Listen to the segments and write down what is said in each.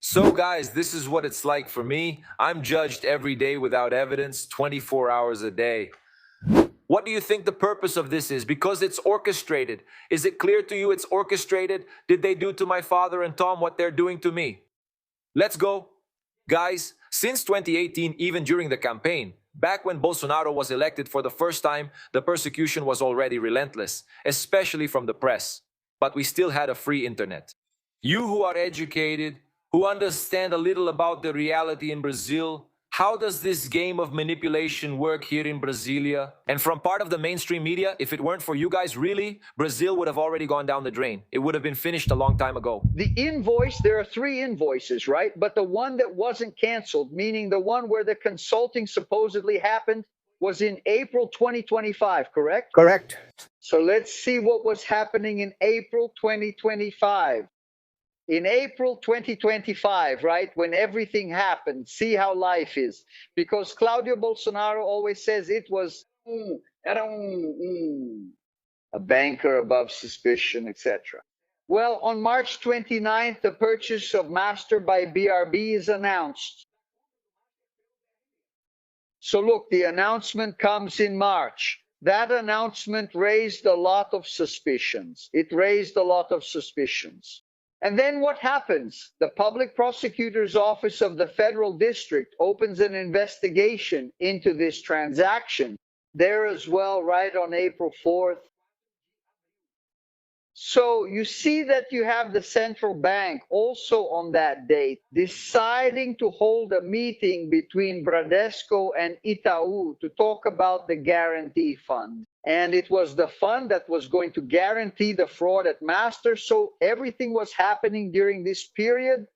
So, guys, this is what it's like for me. I'm judged every day without evidence, 24 hours a day. What do you think the purpose of this is? Because it's orchestrated. Is it clear to you it's orchestrated? Did they do to my father and Tom what they're doing to me? Let's go. Guys, since 2018, even during the campaign, back when Bolsonaro was elected for the first time, the persecution was already relentless, especially from the press. But we still had a free internet. You who are educated, who understand a little about the reality in Brazil, how does this game of manipulation work here in Brasilia? And from part of the mainstream media, if it weren't for you guys, really, Brazil would have already gone down the drain. It would have been finished a long time ago. The invoice, there are 3 invoices, right? But the one that wasn't canceled, meaning the one where the consulting supposedly happened, was in April 2025, correct? Correct. So let's see what was happening in April 2025. In April 2025, right, when everything happened, see how life is. Because Claudio Bolsonaro always says it was a banker above suspicion, etc. Well, on March 29th, the purchase of Master by BRB is announced. So look, the announcement comes in March. That announcement raised a lot of suspicions. It raised a lot of suspicions. And then what happens? The public prosecutor's office of the federal district opens an investigation into this transaction. There as well, right on April 4th. So you see that you have the central bank also on that date deciding to hold a meeting between Bradesco and Itaú to talk about the guarantee fund. And it was the fund that was going to guarantee the fraud at Master. So everything was happening during this period.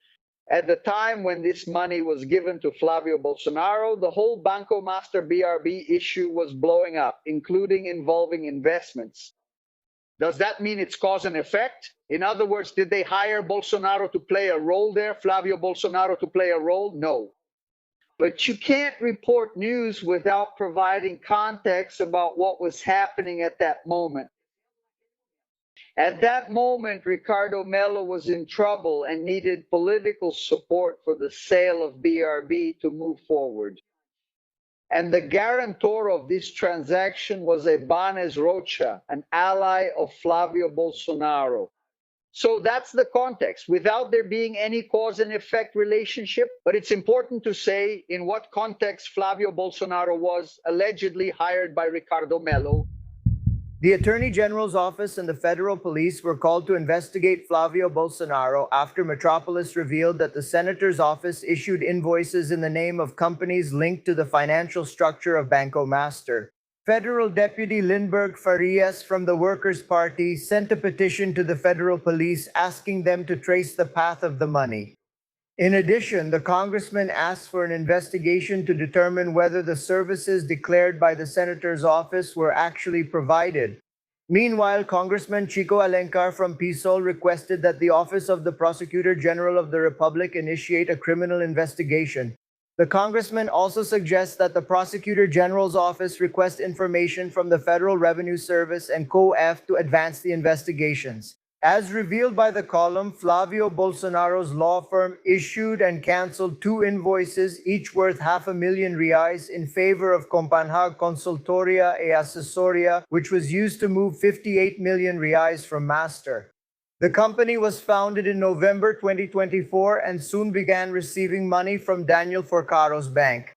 At the time when this money was given to Flávio Bolsonaro, the whole Banco Master BRB issue was blowing up, including involving investments. Does that mean it's cause and effect? In other words, did they hire Bolsonaro to play a role there, Flávio Bolsonaro to play a role? No. But you can't report news without providing context about what was happening at that moment. At that moment, Ricardo Mello was in trouble and needed political support for the sale of BRB to move forward. And the guarantor of this transaction was Ibanez Rocha, an ally of Flávio Bolsonaro. So that's the context, without there being any cause and effect relationship. But it's important to say in what context Flávio Bolsonaro was allegedly hired by Ricardo Mello. The Attorney General's office and the federal police were called to investigate Flávio Bolsonaro after Metropolis revealed that the senator's office issued invoices in the name of companies linked to the financial structure of Banco Master. Federal Deputy Lindbergh Farias from the Workers' Party sent a petition to the federal police asking them to trace the path of the money. In addition, the congressman asked for an investigation to determine whether the services declared by the senator's office were actually provided. Meanwhile, Congressman Chico Alencar from PSOL requested that the Office of the Prosecutor General of the Republic initiate a criminal investigation. The congressman also suggests that the Prosecutor General's office request information from the Federal Revenue Service and COEF to advance the investigations. As revealed by the column, Flávio Bolsonaro's law firm issued and canceled 2 invoices, each worth R$500,000 in favor of Companhag Consultoria e Assessoria, which was used to move R$58 million from Master. The company was founded in November 2024 and soon began receiving money from Daniel Forcaro's bank.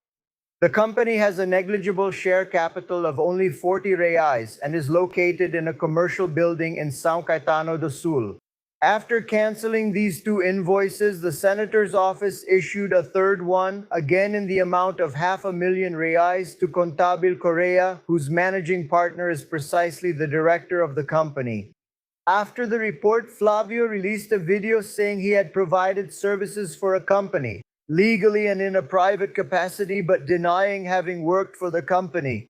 The company has a negligible share capital of only 40 reais and is located in a commercial building in São Caetano do Sul. After canceling these 2 invoices, the senator's office issued a third one, again in the amount of R$500,000 to Contabil Correa, whose managing partner is precisely the director of the company. After the report, Flávio released a video saying he had provided services for a company, legally and in a private capacity, but denying having worked for the company.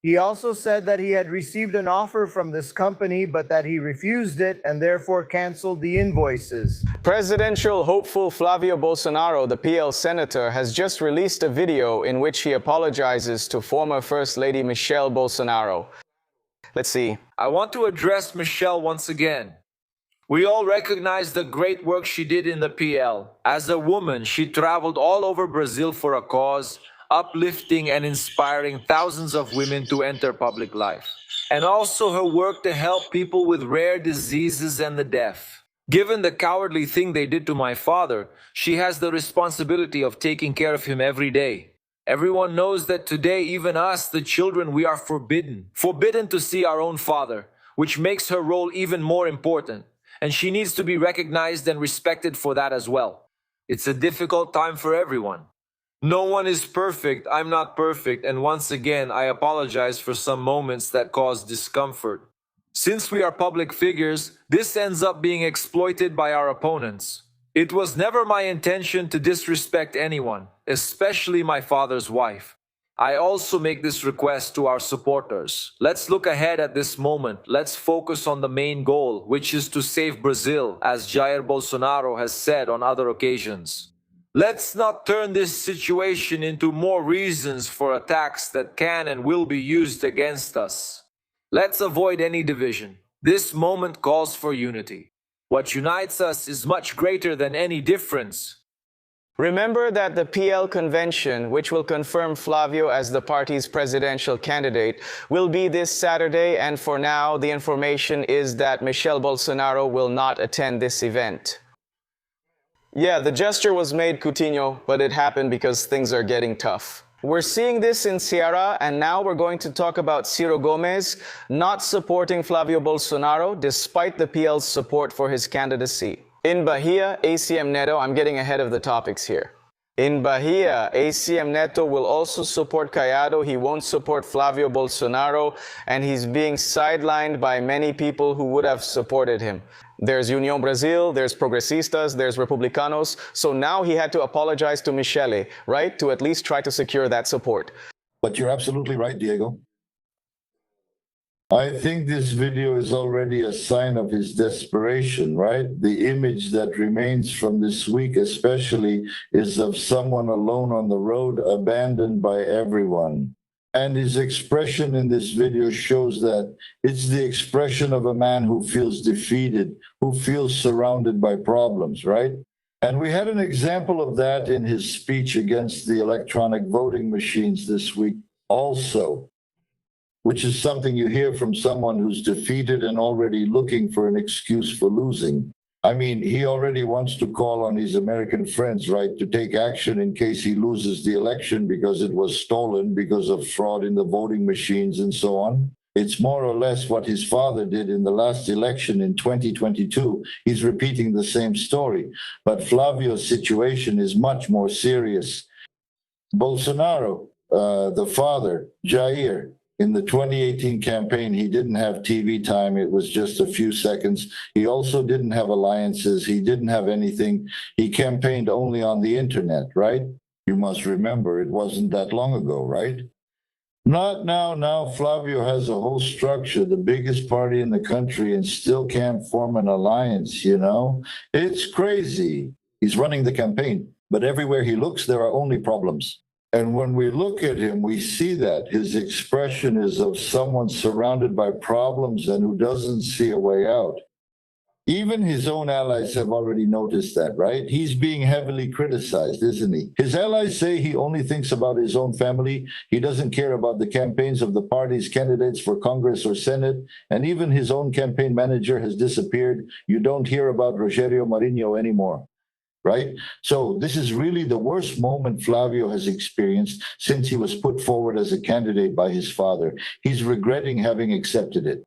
He also said that he had received an offer from this company, but that he refused it and therefore canceled the invoices. Presidential hopeful Flávio Bolsonaro, the PL senator, has just released a video in which he apologizes to former First Lady Michelle Bolsonaro. Let's see. I want to address Michelle once again. We all recognize the great work she did in the PL. As a woman, she traveled all over Brazil for a cause, uplifting and inspiring thousands of women to enter public life. And also her work to help people with rare diseases and the deaf. Given the cowardly thing they did to my father, she has the responsibility of taking care of him every day. Everyone knows that today, even us, the children, we are forbidden to see our own father, which makes her role even more important. And she needs to be recognized and respected for that as well. It's a difficult time for everyone. No one is perfect, I'm not perfect, and once again, I apologize for some moments that cause discomfort. Since we are public figures, this ends up being exploited by our opponents. It was never my intention to disrespect anyone, especially my father's wife. I also make this request to our supporters. Let's look ahead at this moment. Let's focus on the main goal, which is to save Brazil, as Jair Bolsonaro has said on other occasions. Let's not turn this situation into more reasons for attacks that can and will be used against us. Let's avoid any division. This moment calls for unity. What unites us is much greater than any difference. Remember that the PL convention, which will confirm Flávio as the party's presidential candidate, will be this Saturday, and for now, the information is that Michel Bolsonaro will not attend this event. Yeah, the gesture was made, Coutinho, but it happened because things are getting tough. We're seeing this in Ceará, and now we're going to talk about Ciro Gomes not supporting Flávio Bolsonaro despite the PL's support for his candidacy. In Bahia, ACM Neto, I'm getting ahead of the topics here. In Bahia, ACM Neto will also support Caiado. He won't support Flávio Bolsonaro, and he's being sidelined by many people who would have supported him. There's União Brasil, there's Progressistas, there's Republicanos. So now he had to apologize to Michele, right? To at least try to secure that support. But you're absolutely right, Diego. I think this video is already a sign of his desperation, right? The image that remains from this week especially is of someone alone on the road, abandoned by everyone. And his expression in this video shows that it's the expression of a man who feels defeated, who feels surrounded by problems, right? And we had an example of that in his speech against the electronic voting machines this week also, which is something you hear from someone who's defeated and already looking for an excuse for losing. I mean, he already wants to call on his American friends, right, to take action in case he loses the election because it was stolen because of fraud in the voting machines and so on. It's more or less what his father did in the last election in 2022. He's repeating the same story. But Flávio's situation is much more serious. Bolsonaro, the father, Jair, in the 2018 campaign, he didn't have TV time. It was just a few seconds. He also didn't have alliances. He didn't have anything. He campaigned only on the internet, right? You must remember, it wasn't that long ago, right? Not now. Now Flávio has a whole structure, the biggest party in the country, and still can't form an alliance, you know? It's crazy. He's running the campaign, but everywhere he looks, there are only problems. And when we look at him, we see that his expression is of someone surrounded by problems and who doesn't see a way out. Even his own allies have already noticed that, right? He's being heavily criticized, isn't he? His allies say he only thinks about his own family. He doesn't care about the campaigns of the party's candidates for Congress or Senate. And even his own campaign manager has disappeared. You don't hear about Rogério Marinho anymore. Right? So this is really the worst moment Flávio has experienced since he was put forward as a candidate by his father. He's regretting having accepted it.